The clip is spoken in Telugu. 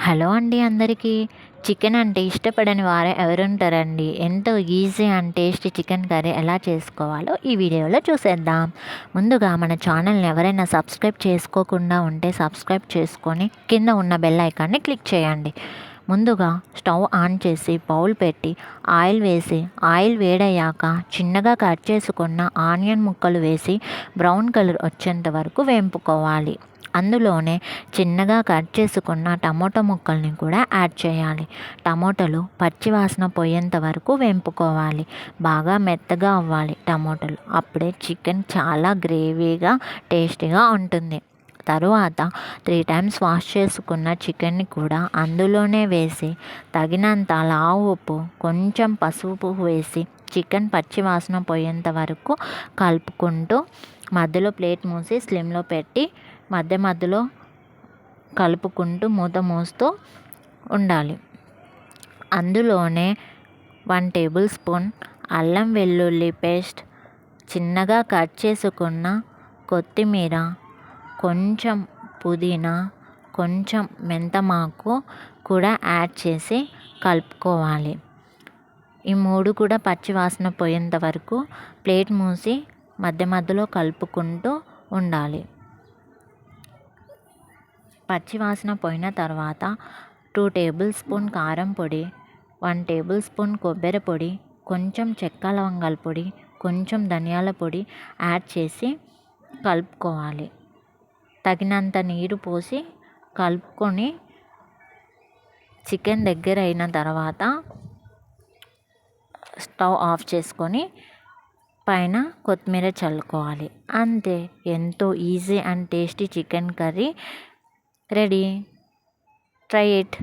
హలో అండి అందరికీ. చికెన్ అంటే ఇష్టపడని వారు ఎవరుంటారండి? ఎంతో easy and tasty chicken curry ఎలా చేసుకోవాలో ఈ వీడియోలో చూసేద్దాం. ముందుగా మన ఛానల్ని ఎవరైనా సబ్స్క్రైబ్ చేసుకోకుండా ఉంటే సబ్స్క్రైబ్ చేసుకొని కింద ఉన్న బెల్ ఐకాన్ని క్లిక్ చేయండి. ముందుగా స్టవ్ ఆన్ చేసి బౌల్ పెట్టి ఆయిల్ వేసి ఆయిల్ వేడయ్యాక చిన్నగా కట్ చేసుకున్న ఆనియన్ ముక్కలు వేసి బ్రౌన్ కలర్ వచ్చేంత వరకు వేంపుకోవాలి. అందులోనే చిన్నగా కట్ చేసుకున్న టమోటా ముక్కల్ని కూడా యాడ్ చేయాలి. టమోటాలు పచ్చివాసన పోయేంత వరకు వేంపుకోవాలి. బాగా మెత్తగా అవ్వాలి టమోటాలు. అప్పుడే చికెన్ చాలా గ్రేవీగా టేస్టీగా ఉంటుంది. తరువాత 3 టైమ్స్ వాష్ చేసుకున్న చికెన్ని కూడా అందులోనే వేసి తగినంత లావు ఉప్పు కొంచెం పసుపు వేసి చికెన్ పచ్చివాసన పోయేంత వరకు కలుపుకుంటూ మధ్యలో ప్లేట్ మూసి స్లిమ్లో పెట్టి మధ్యలో కలుపుకుంటూ మూత మోస్తూ ఉండాలి. అందులోనే 1 టేబుల్ స్పూన్ అల్లం వెల్లుల్లి పేస్ట్, చిన్నగా కట్ చేసుకున్న కొత్తిమీర, కొంచెం పుదీనా, కొంచెం మెంతమాకు కూడా యాడ్ చేసి కలుపుకోవాలి. ఈ 3 కూడా పచ్చివాసన పోయేంత వరకు ప్లేట్ మూసి మధ్యలో కలుపుకుంటూ ఉండాలి. పచ్చివాసన పోయిన తర్వాత 2 టేబుల్ స్పూన్ కారం పొడి, 1 టేబుల్ స్పూన్ కొబ్బరి పొడి, కొంచెం చెక్క లవంగాల పొడి, కొంచెం ధనియాల పొడి యాడ్ చేసి కలుపుకోవాలి. తగినంత నీరు పోసి కలుపుకొని చికెన్ దగ్గర అయిన తర్వాత స్టవ్ ఆఫ్ చేసుకొని పైన కొత్తిమీర చల్లుకోవాలి. అంతే, ఎంతో easy and tasty chicken curry ready. Try it.